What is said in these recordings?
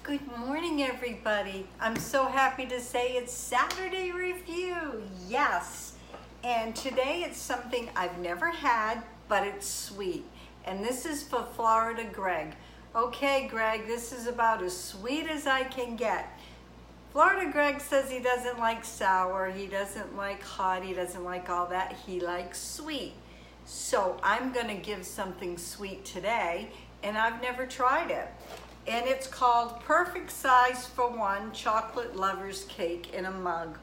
Good morning, everybody. I'm so happy to say it's Saturday review. Yes. And today it's something I've never had, but it's sweet. And this is for Florida Greg. Okay, Greg, this is about as sweet as I can get. Florida Greg says he doesn't like sour, he doesn't like hot, he doesn't like all that. He likes sweet. So I'm gonna give something sweet today, and I've never tried it. And it's called Perfect Size for One Chocolate Lover's Cake in a Mug.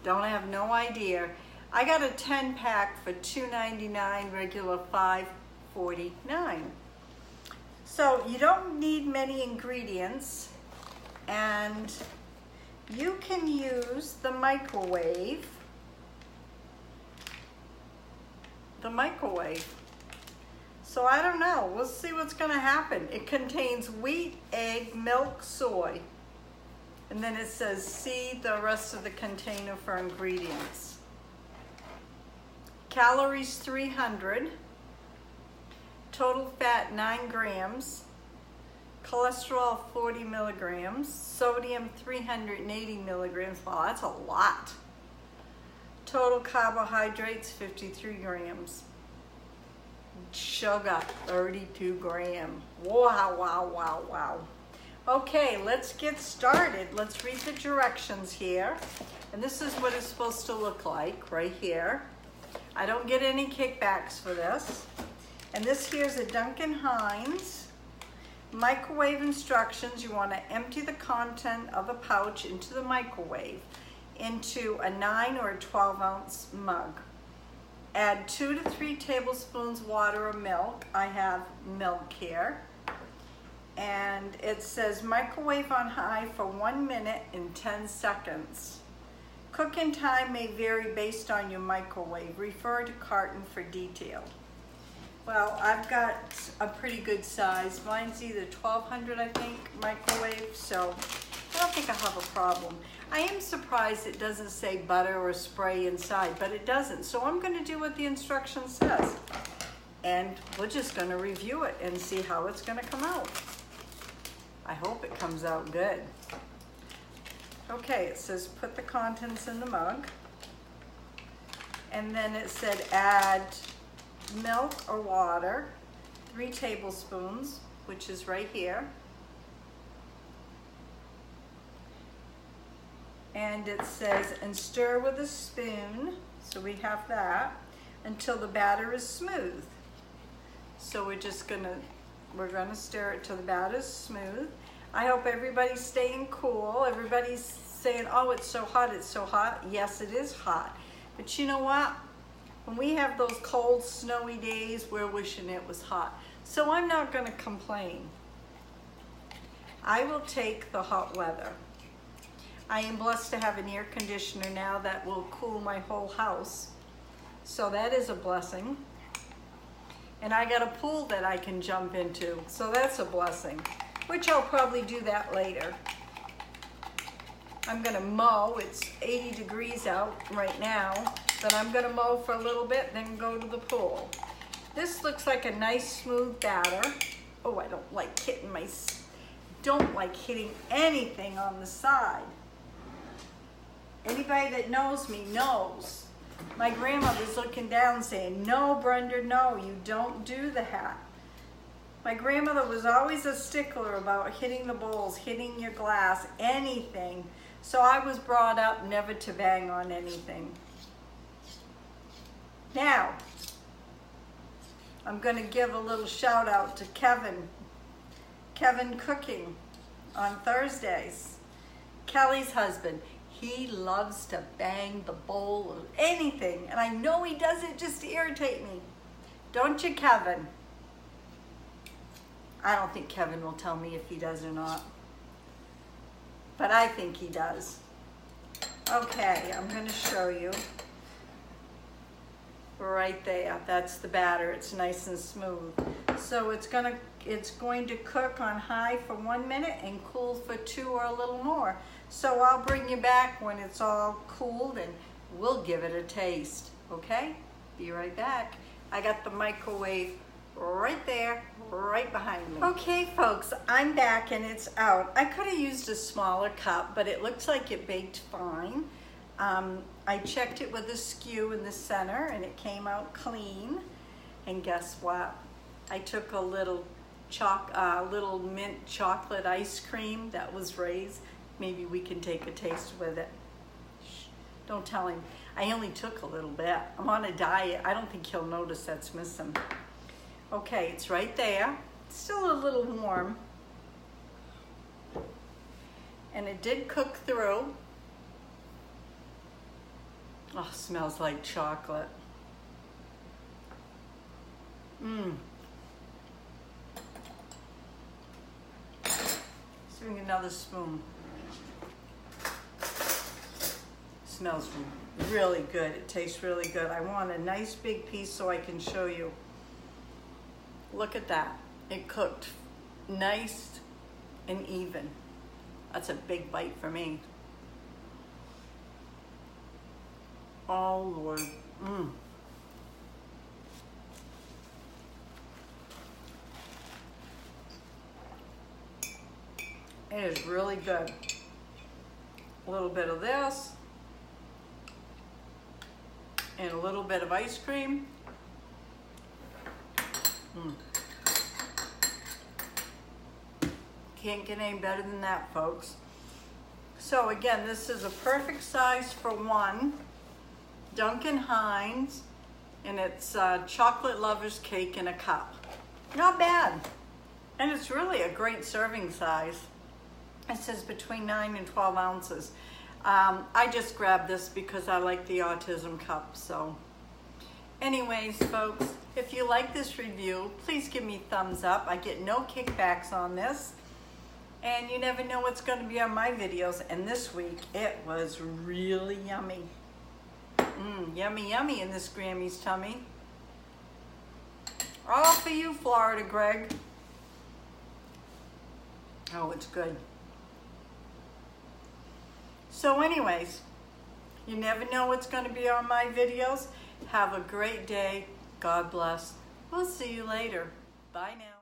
Don't have no idea. I got a 10 pack for $2.99, regular $5.49. So you don't need many ingredients, and you can use the microwave. So I don't know, we'll see what's gonna happen. It contains wheat, egg, milk, soy. And then it says, see the rest of the container for ingredients. Calories 300, total fat 9 grams, cholesterol 40 milligrams, sodium 380 milligrams, wow, that's a lot. Total carbohydrates 53 grams. Sugar, 32 grams. Wow, wow, wow, wow. Okay, let's get started. Let's read the directions here. And this is what it's supposed to look like right here. I don't get any kickbacks for this. And this here's a Duncan Hines. Microwave instructions. You want to empty the content of a pouch into the microwave into a 9 or a 12-ounce mug. Add 2 to 3 tablespoons water or milk. I have milk here. And it says microwave on high for 1 minute and 10 seconds. Cooking time may vary based on your microwave. Refer to carton for detail. Well, I've got a pretty good size. Mine's either 1200, I think, microwave, so I don't think I have a problem. I am surprised it doesn't say butter or spray inside, but it doesn't. So I'm going to do what the instruction says. And we're just going to review it and see how it's going to come out. I hope it comes out good. Okay, it says put the contents in the mug. And then it said add milk or water, 3 tablespoons, which is right here. And it says, and stir with a spoon, so we have that, until the batter is smooth. So we're gonna stir it till the batter is smooth. I hope everybody's staying cool. Everybody's saying, oh, it's so hot, it's so hot. Yes, it is hot. But you know what? When we have those cold, snowy days, we're wishing it was hot. So I'm not gonna complain. I will take the hot weather. I am blessed to have an air conditioner now that will cool my whole house. So that is a blessing. And I got a pool that I can jump into. So that's a blessing, which I'll probably do that later. I'm gonna mow. It's 80 degrees out right now, but I'm gonna mow for a little bit, then go to the pool. This looks like a nice smooth batter. Oh, I don't like hitting anything on the side. Anybody that knows me knows. My grandmother's looking down saying, no, Brenda, no, you don't do that. My grandmother was always a stickler about hitting the bowls, hitting your glass, anything. So I was brought up never to bang on anything. Now, I'm gonna give a little shout out to Kevin Cooking on Thursdays. Kelly's husband. He loves to bang the bowl of anything, and I know he does it just to irritate me. Don't you, Kevin? I don't think Kevin will tell me if he does or not, but I think he does. Okay, I'm going to show you. Right there, that's the batter. It's nice and smooth. So it's going to cook on high for 1 minute and cool for 2 or a little more. So I'll bring you back when it's all cooled and we'll give it a taste, okay? Be right back. I got the microwave right there, right behind me. Okay folks, I'm back and it's out. I could have used a smaller cup, but it looks like it baked fine. I checked it with a skew in the center and it came out clean. And guess what? I took a little mint chocolate ice cream that was raised. Maybe we can take a taste with it. Shh, don't tell him. I only took a little bit. I'm on a diet. I don't think he'll notice that's missing. Okay, it's right there. It's still a little warm. And it did cook through. Oh, smells like chocolate. Mmm. Doing another spoon. Smells really good. It tastes really good. I want a nice big piece so I can show you. Look at that. It cooked nice and even. That's a big bite for me. Oh Lord. Mmm. It is really good. A little bit of this and a little bit of ice cream. Can't get any better than that, folks. So again, this is a perfect size for one. Duncan Hines, and it's chocolate lover's cake in a cup. Not bad. And it's really a great serving size. It says between 9 and 12 ounces. I just grabbed this because I like the autism cup. So anyways, folks, if you like this review, please give me a thumbs up. I get no kickbacks on this. And you never know what's going to be on my videos. And this week, it was really yummy. Yummy, yummy in this Grammie's tummy. All for you, Florida Greg. Oh, it's good. So anyways, you never know what's going to be on my videos. Have a great day. God bless. We'll see you later. Bye now.